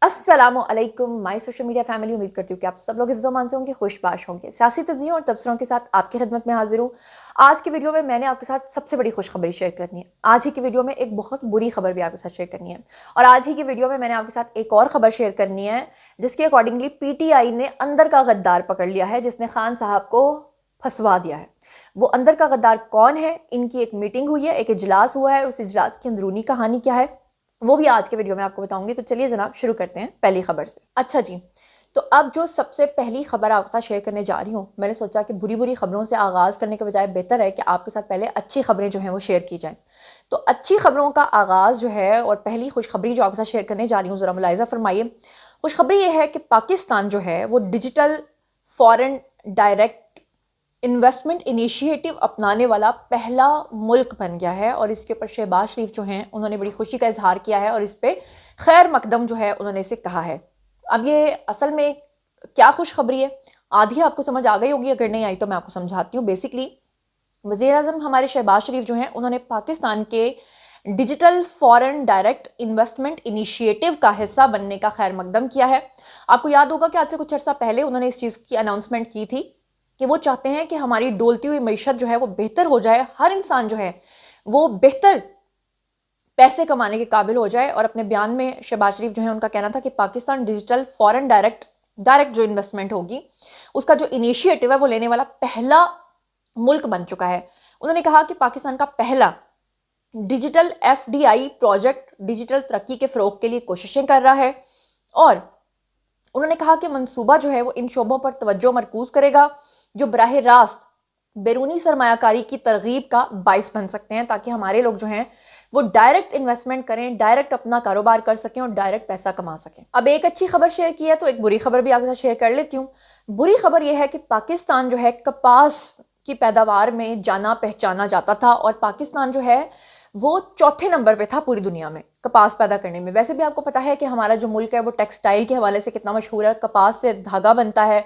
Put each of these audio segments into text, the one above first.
अस्सलामु अलैकुम my social media family. उम्मीद करती हूँ कि आप सब लोग हिफ्ज़ मान से होंगे, खुशबाश होंगे। सियासी तज़ियों और तबसरों के साथ आपकी खिदमत में हाजिर हूँ। आज की वीडियो में मैंने आपके साथ सबसे बड़ी खुशखबरी शेयर करनी है। आज ही की वीडियो में एक बहुत बुरी खबर भी आपके साथ शेयर करनी है, और आज ही की वीडियो में मैंने आपके साथ एक और खबर शेयर करनी है जिसके अकॉर्डिंगली PTI ने अंदर का गद्दार पकड़ लिया है, जिसने खान साहब को फंसवा दिया है। वो अंदर का गद्दार कौन है? इनकी एक मीटिंग हुई है, एक इजलास हुआ है, उस इजलास की अंदरूनी कहानी क्या है वो भी आज के वीडियो में आपको बताऊंगी। तो चलिए जनाब शुरू करते हैं पहली खबर से। अच्छा जी, तो अब जो सबसे पहली खबर आपके साथ शेयर करने जा रही हूँ, मैंने सोचा कि बुरी बुरी खबरों से आगाज़ करने के बजाय बेहतर है कि आपके साथ पहले अच्छी खबरें जो हैं वो शेयर की जाएं। तो अच्छी खबरों का आगाज़ जो है, और पहली खुशखबरी जो आपके साथ शेयर करने जा रही हूँ, ज़रा मुलाहिज़ा फरमाइए। खुशखबरी ये है कि पाकिस्तान जो है वो digital foreign direct investment initiative अपनाने वाला पहला मुल्क बन गया है। और इसके ऊपर शहबाज शरीफ जो हैं उन्होंने बड़ी खुशी का इजहार किया है, और इस पर खैर मकदम जो है उन्होंने इसे कहा है। अब ये असल में क्या खुशखबरी है, आधी आपको समझ आ गई होगी, अगर नहीं आई तो मैं आपको समझाती हूँ। बेसिकली वज़ीर-ए-आज़म हमारे शहबाज शरीफ जो हैं उन्होंने पाकिस्तान के digital foreign direct investment initiative का हिस्सा बनने का खैर मकदम किया है। आपको याद होगा कि आज से कुछ अर्सा पहले उन्होंने इस चीज़ की अनाउंसमेंट की थी कि वो चाहते हैं कि हमारी डोलती हुई मईशत जो है वो बेहतर हो जाए, हर इंसान जो है वो बेहतर पैसे कमाने के काबिल हो जाए। और अपने बयान में शहबाज शरीफ जो है उनका कहना था कि पाकिस्तान डिजिटल फॉरेन डायरेक्ट जो इन्वेस्टमेंट होगी उसका जो इनिशिएटिव है वो लेने वाला पहला मुल्क बन चुका है। उन्होंने कहा कि पाकिस्तान का पहला डिजिटल FDI प्रोजेक्ट डिजिटल तरक्की के फ़रोग के लिए कोशिशें कर रहा है, और उन्होंने कहा कि मंसूबा जो है वो इन शोबों पर तवज्जो मरकूज करेगा जो बराह रास्त बैरूनी सरमायाकारी की तरगीब का बाइस बन सकते हैं, ताकि हमारे लोग जो हैं वो डायरेक्ट इन्वेस्टमेंट करें, डायरेक्ट अपना कारोबार कर सकें और डायरेक्ट पैसा कमा सकें। अब एक अच्छी खबर शेयर की है तो एक बुरी खबर भी आपके साथ शेयर कर लेती हूँ। बुरी खबर यह है कि पाकिस्तान जो है कपास की पैदावार में जाना पहचाना जाता था, और पाकिस्तान जो है वो चौथे नंबर पे था पूरी दुनिया में कपास पैदा करने में। वैसे भी आपको पता है कि हमारा जो मुल्क है वो टेक्सटाइल के हवाले से कितना मशहूर है। कपास से धागा बनता है,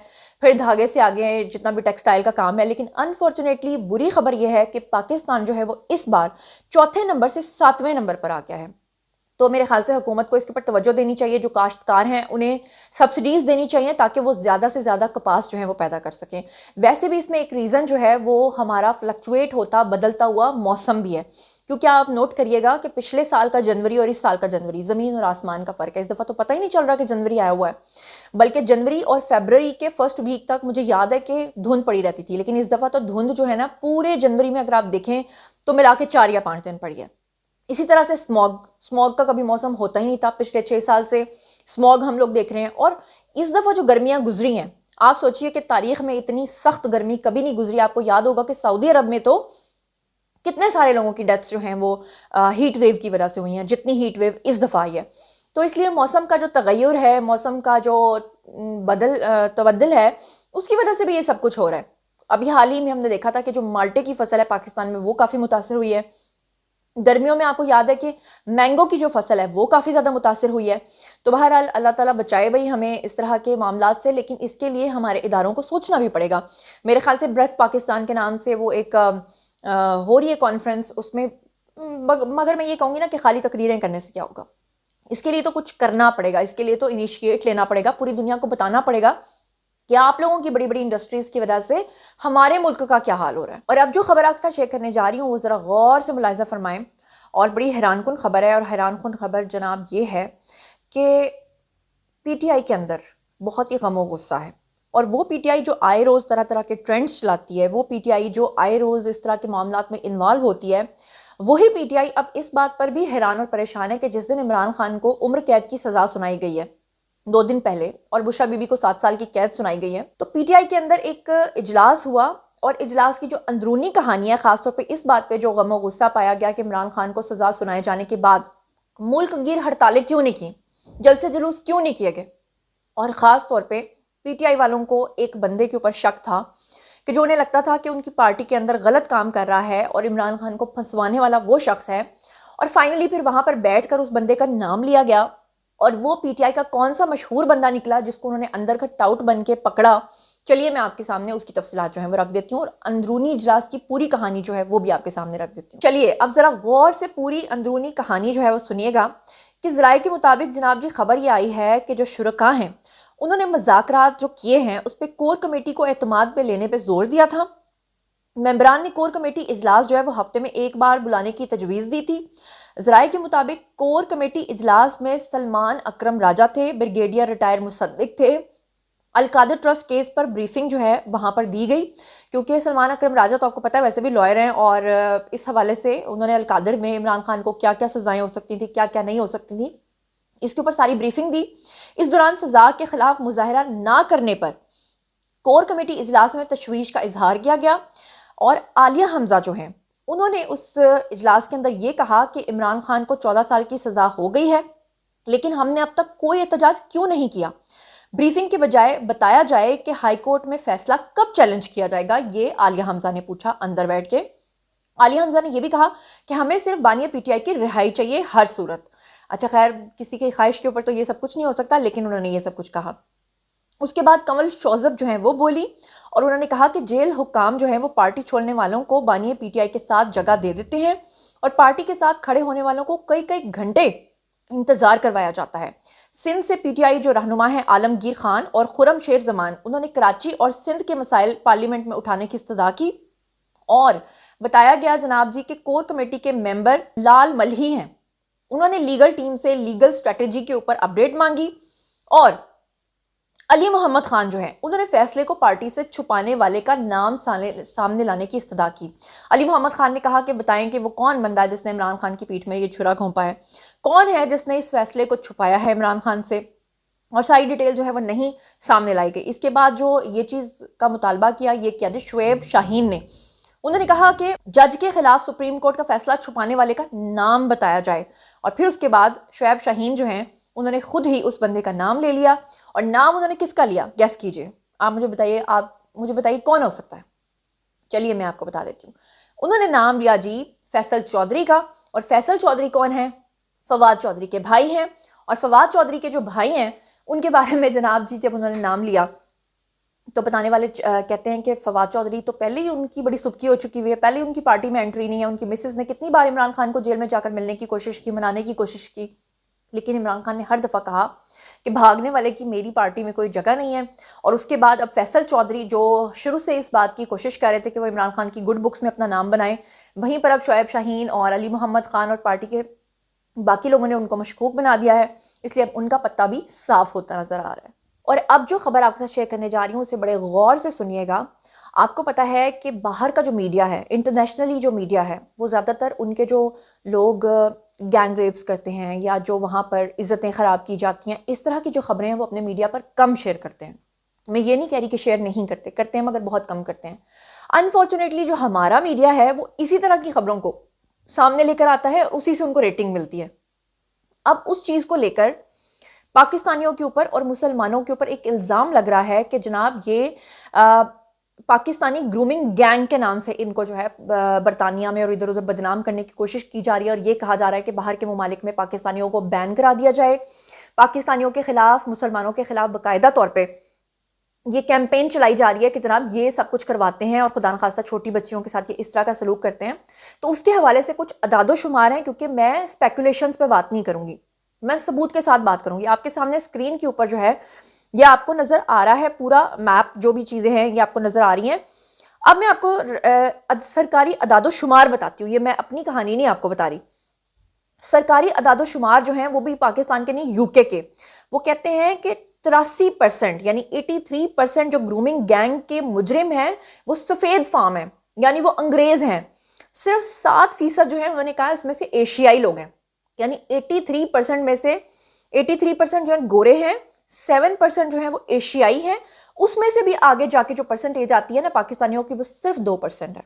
फिर धागे से आगे जितना भी टेक्सटाइल का काम है। लेकिन अनफॉर्चुनेटली बुरी खबर यह है कि पाकिस्तान जो है वो इस बार चौथे नंबर से 7वें नंबर पर आ गया है। तो मेरे ख्याल से हुकूमत को इसके ऊपर तवज्जो देनी चाहिए। जो काश्तकार हैं उन्हें सब्सिडीज़ देनी चाहिए ताकि वो ज़्यादा से ज़्यादा कपास जो है वो पैदा कर सकें। वैसे भी इसमें एक रीज़न जो है वो हमारा फ्लक्चुएट होता बदलता हुआ मौसम भी है, क्योंकि आप नोट करिएगा कि पिछले साल का जनवरी और इस साल का जनवरी ज़मीन और आसमान का फ़र्क है। इस दफ़ा तो पता ही नहीं चल रहा कि जनवरी आया हुआ है, बल्कि जनवरी और फरवरी के फर्स्ट वीक तक मुझे याद है कि धुंध पड़ी रहती थी। लेकिन इस दफ़ा तो धुंध जो है ना पूरे जनवरी में अगर आप देखें तो मिला के 4 या 5 दिन पड़ी है। इसी तरह से स्मॉग का कभी मौसम होता ही नहीं था। पिछले 6 साल से स्मॉग हम लोग देख रहे हैं। और इस दफ़ा जो गर्मियाँ गुजरी हैं, आप सोचिए कि तारीख में इतनी सख्त गर्मी कभी नहीं गुजरी। आपको याद होगा कि सऊदी अरब में तो कितने सारे लोगों की डेथ्स जो हैं वो हीट वेव की वजह से हुई हैं, जितनी हीट वेव इस दफ़ा आई है। तो इसलिए मौसम का जो तगय्युर है, मौसम का जो तबद्दुल है, उसकी वजह से भी ये सब कुछ हो रहा है। अभी हाल ही में हमने देखा था कि जो माल्टे की फसल है पाकिस्तान में वो काफ़ी मुतासर हुई है। गर्मियों में आपको याद है कि मैंगो की जो फसल है वो काफ़ी ज़्यादा मुतासर हुई है। तो बहरहाल अल्लाह ताला बचाए भाई हमें इस तरह के मामलात से, लेकिन इसके लिए हमारे इदारों को सोचना भी पड़ेगा। मेरे ख्याल से ब्रेथ पाकिस्तान के नाम से वो एक हो रही है कॉन्फ्रेंस, उसमें मगर मैं ये कहूँगी ना कि खाली तकरीरें करने से क्या होगा। इसके लिए तो कुछ करना पड़ेगा, इसके लिए तो इनिशिएट लेना पड़ेगा, पूरी दुनिया को बताना पड़ेगा कि आप लोगों की बड़ी बड़ी इंडस्ट्रीज की वजह से हमारे मुल्क का क्या हाल हो रहा है। और अब जो खबर आपके साथ शेयर करने जा रही हूँ वो ज़रा गौर से मुलाहिज़ा फरमाएं, और बड़ी हैरानकुन खबर है। और हैरानकुन खबर जनाब ये है कि PTI के अंदर बहुत ही गम गुस्सा है। और वो PTI जो आए रोज़ तरह तरह के ट्रेंड्स चलाती है, वो PTI जो आए रोज़ इस तरह के मामलात में इन्वॉल्व होती है, वही PTI अब इस बात पर भी हैरान और परेशान है कि जिस दिन इमरान खान को उम्र कैद की सज़ा सुनाई गई है 2 दिन पहले, और बुशरा बीबी को 7 साल की कैद सुनाई गई है, तो PTI के अंदर एक इजलास हुआ। और इजलास की जो अंदरूनी कहानी है, खासतौर पे इस बात पे जो गम और गुस्सा पाया गया कि इमरान खान को सज़ा सुनाए जाने के बाद मुल्क गिर हड़तालें क्यों नहीं की, जलसे जुलूस क्यों नहीं किए गए। और ख़ास तौर पे PTI वालों को एक बंदे के ऊपर शक था कि जो उन्हें लगता था कि उनकी पार्टी के अंदर गलत काम कर रहा है और इमरान खान को फंसवाने वाला वो शख्स है। और फाइनली फिर वहाँ पर बैठकर उस बंदे का नाम लिया गया, और वो PTI का कौन सा मशहूर बंदा निकला जिसको उन्होंने अंदर का टाउट बन के पकड़ा। चलिए मैं आपके सामने उसकी तफसीलात जो है वो रख देती हूँ, और अंदरूनी इजलास की पूरी कहानी जो है वो भी आपके सामने रख देती हूँ। चलिए अब ज़रा गौर से पूरी अंदरूनी कहानी जो है वो सुनिएगा کہ ذرائع کے مطابق جناب جی خبر یہ آئی ہے کہ جو شرکاء ہیں انہوں نے مذاکرات جو کیے ہیں اس پہ کور کمیٹی کو اعتماد پہ لینے پہ زور دیا تھا. ممبران نے کور کمیٹی اجلاس جو ہے وہ ہفتے میں ایک بار بلانے کی تجویز دی تھی. ذرائع کے مطابق کور کمیٹی اجلاس میں سلمان اکرم راجہ تھے, بریگیڈیئر ریٹائر مصدق تھے. القادر ٹرسٹ کیس پر بریفنگ جو ہے وہاں پر دی گئی, کیونکہ سلمان اکرم راجہ تو آپ کو پتہ ہے ویسے بھی لائر ہیں, اور اس حوالے سے انہوں نے القادر میں عمران خان کو کیا کیا سزائیں ہو سکتی تھیں, کیا کیا نہیں ہو سکتی تھیں, اس کے اوپر ساری بریفنگ دی. اس دوران سزا کے خلاف مظاہرہ نہ کرنے پر کور کمیٹی اجلاس میں تشویش کا اظہار کیا گیا, اور عالیہ حمزہ جو ہیں انہوں نے اس اجلاس کے اندر یہ کہا کہ عمران خان کو 14 سال کی سزا ہو گئی ہے, لیکن ہم نے اب تک کوئی احتجاج کیوں نہیں کیا. بریفنگ کے بجائے بتایا جائے کہ ہائی کورٹ میں فیصلہ کب چیلنج کیا جائے گا, یہ عالیہ حمزہ نے پوچھا اندر بیٹھ کے. عالیہ حمزہ نے یہ بھی کہا کہ ہمیں صرف بانیہ پی ٹی آئی کی رہائی چاہیے ہر صورت. اچھا خیر, کسی کی خواہش کے اوپر تو یہ سب کچھ نہیں ہو سکتا, لیکن انہوں نے یہ سب کچھ کہا. اس کے بعد کنول شوذب جو ہیں وہ بولی, اور انہوں نے کہا کہ جیل حکام جو ہیں وہ پارٹی چھوڑنے والوں کو بانیہ پی ٹی آئی کے ساتھ جگہ دے دیتے ہیں, اور پارٹی کے ساتھ کھڑے ہونے والوں کو کئی کئی گھنٹے انتظار کروایا جاتا ہے. سندھ سے پی ٹی آئی جو رہنما ہیں عالمگیر خان اور خرم شیر زمان, انہوں نے کراچی اور سندھ کے مسائل پارلیمنٹ میں اٹھانے کی استدعا کی, اور بتایا گیا جناب جی کہ کور کمیٹی کے ممبر لال ملہی ہیں, انہوں نے لیگل ٹیم سے لیگل سٹریٹجی کے اوپر اپڈیٹ مانگی. اور علی محمد خان جو ہیں انہوں نے فیصلے کو پارٹی سے چھپانے والے کا نام سامنے لانے کی استدعا کی. علی محمد خان نے کہا کہ بتائیں کہ وہ کون بندہ ہے جس نے عمران خان کی پیٹھ میں یہ چھرا گھونپا ہے, کون ہے جس نے اس فیصلے کو چھپایا ہے عمران خان سے, اور ساری ڈیٹیل جو ہے وہ نہیں سامنے لائی گئی. اس کے بعد جو یہ چیز کا مطالبہ کیا, یہ کیا جی شعیب شاہین نے, انہوں نے کہا کہ جج کے خلاف سپریم کورٹ کا فیصلہ چھپانے والے کا نام بتایا جائے. اور پھر اس کے بعد شعیب شاہین جو ہیں انہوں نے خود ہی اس بندے کا نام لے لیا, اور نام انہوں نے کس کا لیا, گیس کیجئے, آپ مجھے بتائیے کون ہو سکتا ہے. چلیے میں آپ کو بتا دیتی ہوں. انہوں نے نام لیا جی فیصل چودھری کا, اور فیصل چودھری کون ہیں, فواد چودھری کے بھائی ہیں. اور فواد چودھری کے جو بھائی ہیں ان کے بارے میں جناب جی جب انہوں نے نام لیا تو بتانے والے کہتے ہیں کہ فواد چودھری تو پہلے ہی ان کی بڑی سبکی ہو چکی ہوئی ہے, پہلے ہی ان کی پارٹی میں انٹری نہیں ہے. ان کی مسز نے کتنی بار عمران خان کو جیل میں جا کر ملنے کی کوشش کی, منانے کی کوشش کی, لیکن عمران خان نے ہر دفعہ کہا کہ بھاگنے والے کی میری پارٹی میں کوئی جگہ نہیں ہے. اور اس کے بعد اب فیصل چودھری جو شروع سے اس بات کی کوشش کر رہے تھے کہ وہ عمران خان کی گڈ بکس میں اپنا نام بنائیں, وہیں پر اب شعیب شاہین اور علی محمد خان اور پارٹی کے باقی لوگوں نے ان کو مشکوک بنا دیا ہے, اس لیے اب ان کا پتہ بھی صاف ہوتا نظر آ رہا ہے. اور اب جو خبر آپ کے ساتھ شیئر کرنے جا رہی ہوں اسے بڑے غور سے سنیے گا. آپ کو پتہ ہے کہ باہر کا جو میڈیا ہے, انٹرنیشنلی جو میڈیا ہے, وہ زیادہ تر ان کے جو لوگ گینگ ریپس کرتے ہیں یا جو وہاں پر عزتیں خراب کی جاتی ہیں, اس طرح کی جو خبریں ہیں وہ اپنے میڈیا پر کم شیئر کرتے ہیں. میں یہ نہیں کہہ رہی کہ شیئر نہیں کرتے ہیں, مگر بہت کم کرتے ہیں. انفارچونیٹلی جو ہمارا میڈیا ہے وہ اسی طرح کی خبروں کو سامنے لے کر آتا ہے, اسی سے ان کو ریٹنگ ملتی ہے. اب اس چیز کو لے کر پاکستانیوں کے اوپر اور مسلمانوں کے اوپر ایک الزام لگ رہا ہے کہ جناب یہ پاکستانی گرومنگ گینگ کے نام سے ان کو جو ہے برطانیہ میں اور ادھر ادھر بدنام کرنے کی کوشش کی جا رہی ہے, اور یہ کہا جا رہا ہے کہ باہر کے ممالک میں پاکستانیوں کو بین کرا دیا جائے. پاکستانیوں کے خلاف, مسلمانوں کے خلاف باقاعدہ طور پہ یہ کیمپین چلائی جا رہی ہے کہ جناب یہ سب کچھ کرواتے ہیں اور خدا نخواستہ چھوٹی بچیوں کے ساتھ یہ اس طرح کا سلوک کرتے ہیں. تو اس کے حوالے سے کچھ اعداد و شمار ہیں, کیونکہ میں اسپیکولیشنز پہ بات نہیں کروں گی, میں ثبوت کے ساتھ بات کروں گی. آپ کے سامنے اسکرین کے اوپر جو ہے یہ آپ کو نظر آ رہا ہے پورا میپ, جو بھی چیزیں ہیں یہ آپ کو نظر آ رہی ہیں. اب میں آپ کو سرکاری اعداد و شمار بتاتی ہوں, یہ میں اپنی کہانی نہیں آپ کو بتا رہی. سرکاری اعداد و شمار جو ہیں وہ بھی پاکستان کے نہیں, یو کے کے, وہ کہتے ہیں کہ 83% یعنی 83% جو گرومنگ گینگ کے مجرم ہیں وہ سفید فام ہیں, یعنی وہ انگریز ہیں. صرف 7% جو ہیں انہوں نے کہا اس میں سے ایشیائی لوگ ہیں, یعنی 83% میں سے 83% جو ہیں گورے ہیں, 7% جو ہیں وہ ایشیائی ہیں. اس میں سے بھی آگے جا کے جو پرسنٹیج آتی ہے نا پاکستانیوں کی, وہ صرف 2% ہے.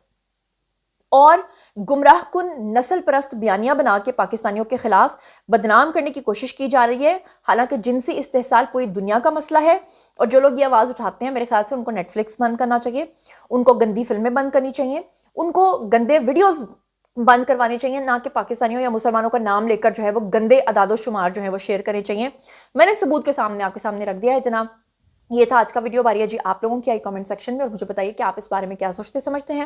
اور گمراہ کن نسل پرست بیانیہ بنا کے پاکستانیوں کے خلاف بدنام کرنے کی کوشش کی جا رہی ہے. حالانکہ جنسی استحصال پوری دنیا کا مسئلہ ہے, اور جو لوگ یہ آواز اٹھاتے ہیں میرے خیال سے ان کو نیٹ فلکس بند کرنا چاہیے, ان کو گندی فلمیں بند کرنی چاہیے, ان کو گندے ویڈیوز بند کروانی چاہیے, نہ کہ پاکستانیوں یا مسلمانوں کا نام لے کر جو ہے وہ گندے اعداد و شمار جو ہے وہ شیئر کرنے چاہیے. میں نے ثبوت کے سامنے آپ کے سامنے رکھ دیا ہے جناب. یہ تھا آج کا ویڈیو. باری ہے جی آپ لوگوں کی, آئی کامنٹ سیکشن میں, اور مجھے بتائیے کہ آپ اس بارے میں کیا سوچتے سمجھتے ہیں.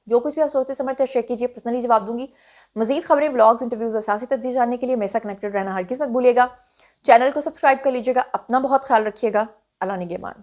جو کچھ بھی آپ سوچتے سمجھتے ہیں شیئر کیجیے, پرسنلی جواب دوں گی. مزید خبریں, ولاگز, انٹرویوز اور سیاسی تجزیے جاننے کے لیے میرے ساتھ کنیکٹڈ رہنا ہرگز مت بھولیے گا. چینل کو سبسکرائب کر لیجیے گا. اپنا بہت خیال رکھیے گا. اللہ نگہبان.